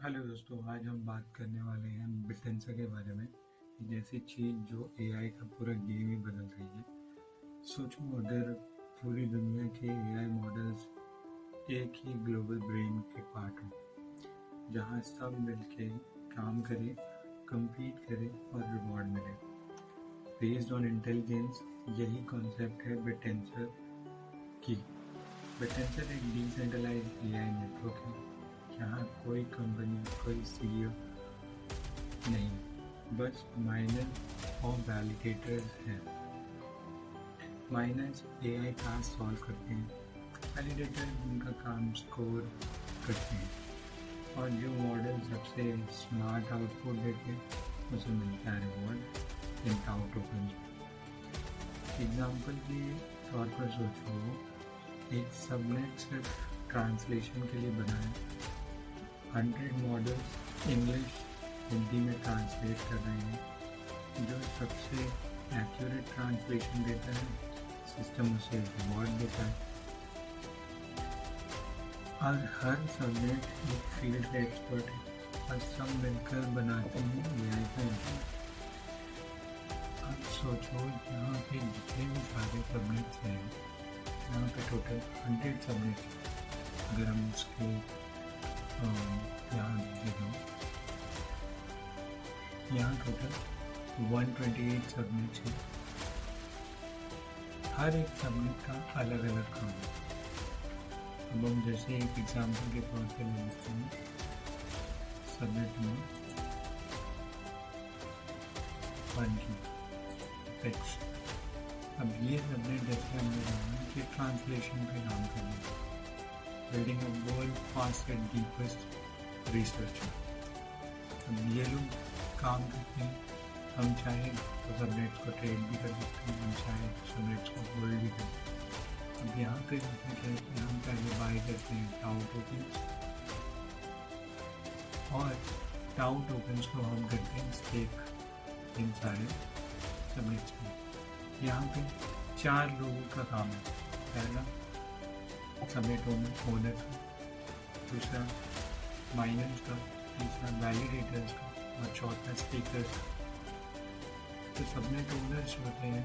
Hello दोस्तों, आज हम बात करने वाले हैं बिटेंसा के बारे में। एक ऐसी चीज़ जो एआई का पूरा गेम ही बदल रही है। सोचो अगर पूरी दुनिया के एआई मॉडल्स एक ही ग्लोबल ब्रेन के पार्ट हो, जहाँ सब मिलके काम करें, compete करें और रिवॉर्ड मिले बेस्ड ऑन इंटेलिजेंस। यही कॉन्सेप्ट है बिटेंसा की। बिटेंसा एक डिसेंट्रलाइज्ड एआई नेटवर्क है जहाँ कोई कंपनी, कोई सीईओ नहीं, बस माइनर और वैलिडेटर्स हैं। माइनर्स एआई टास्क सॉल्व करते हैं, वैलिडेटर उनका काम स्कोर करते हैं, और जो मॉडल सबसे स्मार्ट आउटपुट देते हैं उसे मिलता है reward in tau token. Example के तौर पर सोचो, एक सबनेट सिर्फ ट्रांसलेशन के लिए बना है। 100 मॉडल्स इंग्लिश हिंदी में ट्रांसलेट कर रहे हैं। जो सबसे एक्यूरेट ट्रांसलेशन देता है, सिस्टम उसे रिवॉर्ड देता है। और हर सबनेट एक फील्ड का एक्सपर्ट है और सब मिलकर बनाते हैं एआई का इंजन। अब सोचो, यहाँ पे जितने भी सारे सबनेट्स हैं, यहाँ पे टोटल 100 सबनेट्स। अगर हम उसके यहाँ देखो, यहाँ टोटल 128 सबनेट्स हैं। हर एक सबनेट का अलग अलग काम है। अब हम जैसे एक एग्जाम्पल के तौर पर ले लेते हैं सबनेट में 1 की टेक्स्ट। अब ये सबनेट जैसे हमने जाना कि ट्रांसलेशन पे काम करना, building a world fast and deepest research. अब ये लोग काम करते हैं। हम चाहें तो सबनेट्स को ट्रेड भी कर सकते हैं, हम चाहें तो सबनेट्स को होल्ड भी कर सकते हैं। अब यहाँ पे क्या है कि हम पहले बाय करते हैं टाउ टोकन्स, और टाउ टोकन्स को हम करते हैं स्टेक इन सारे सबनेट्स में। यहाँ पे 4 लोगों का काम है। पहला सबनेट ओनर का, दूसरा माइनर्स का, तीसरा वैलिडेटर्स का, और चौथा स्पीकर्स का। तो सबनेट ओनर्स होते हैं,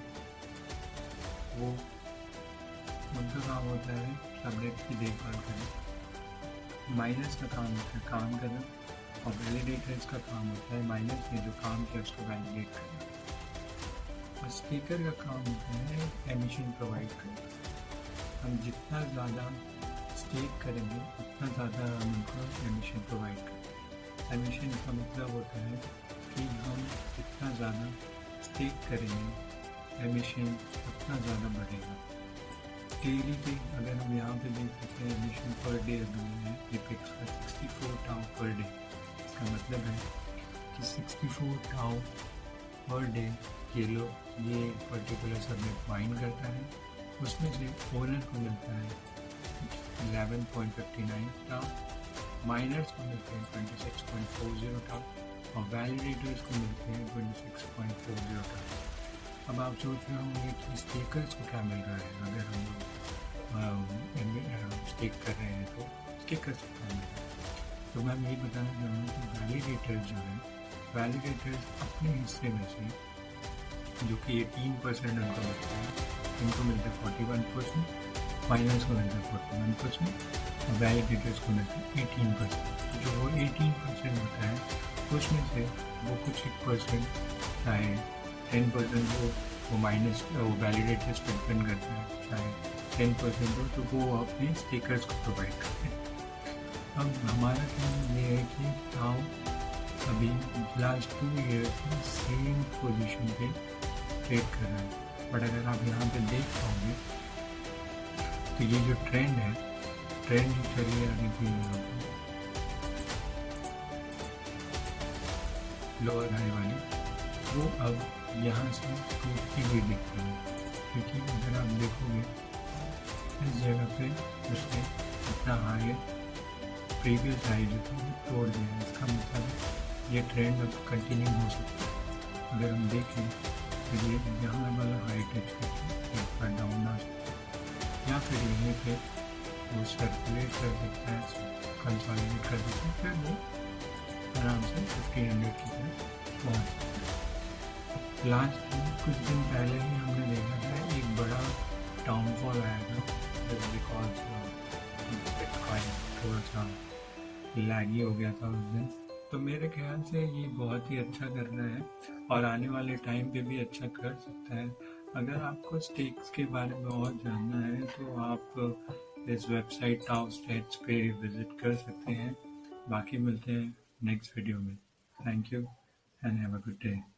वो उनका काम होता है सबनेट की देखभाल करना। माइनर्स का काम होता है काम करना, और वैलिडेटर्स का काम होता है माइनर्स ने जो काम किया उसको वैलिडेट करना। और स्पीकर का काम होता है एमिशन प्रोवाइड करना। हम जितना ज़्यादा स्टेक करेंगे उतना ज़्यादा हम उनको एमिशन प्रोवाइड करेंगे। एमिशन का मतलब होता है कि हम जितना ज़्यादा स्टेक करेंगे एमिशन उतना ज़्यादा बढ़ेगा। डेली पे अगर हम यहाँ पे देख सकते हैं, एमिशन पर डे अभी है एपेक्स का 64 टाउ पर डे। इसका मतलब है कि 64 टाउ पर डे ये पर्टिकुलर सबनेट माइन करता है। उसमें से ओनर को मिलता है 11.59 टाउ, माइनर्स को मिलते हैं 26.40 टाउ, और वैलिडेटर्स को मिलते हैं 26.40 टाउ। अब आप सोच रहे होंगे कि स्टेकर्स को क्या मिल रहा है। अगर हम स्टेक कर रहे हैं तो स्टेकर्स को क्या मिल रहा है। तो मैं यही बताना चाहूँगा कि वैलिडेटर्स जो है, वैलिडेटर्स अपने हिस्से में से, जो कि 18% उनको मिलता है, इनको मिलता है 41%, माइनर्स को मिलता है 41%, और वैलिडेटर्स को मिलता है 18%। जो वो 18% होता है उसमें से वो कुछ 1% चाहे 10% वो माइनस वो वैलिडेटर्स पर डिपेंड करता है, चाहे 10% हो तो वो अपने स्टिकर्स को प्रोवाइड करते हैं। अब हमारा काम ये है कि टाउ अभी लास्ट 2 ईयर्स में सेम पोजीशन पे ट्रेड कर रहा है। बट अगर आप यहाँ पे देख पाओगे तो ये जो ट्रेंड है, ट्रेंड जो चली आ रही थी यहाँ पे लोअर हाई वाली, वो अब यहाँ से टूटती हुई दिखती है। क्योंकि अगर आप देखोगे इस जगह पे उसने अपना हाई प्रीवियस हाई जो था तोड़ दिया। इसका मतलब ये ट्रेंड अब कंटिन्यू हो सकता है। अगर हम देखें तो ये यहाँ वाला हाई टच करके एक बार डाउन आ सकता है, या फिर यहीं पे वो सर्कुलेट कर सकता है, कंसोलिडेट कर सकता है, फिर वो आराम से 1500 की तरफ पहुँच सकते हैं। लास्ट कुछ दिन पहले ही हमने देखा था एक बड़ा डाउनफॉल आया था बिकॉज बिटकॉइन थोड़ा सा लैगी हो गया था उस दिन। तो मेरे ख्याल से ये बहुत ही अच्छा कर रहा है और आने वाले टाइम पे भी अच्छा कर सकता है। अगर आपको स्टेक्स के बारे में और जानना है तो आप इस वेबसाइट टाउ स्टेट्स पे विजिट कर सकते हैं। बाकी मिलते हैं नेक्स्ट वीडियो में। Thank you and have a good day.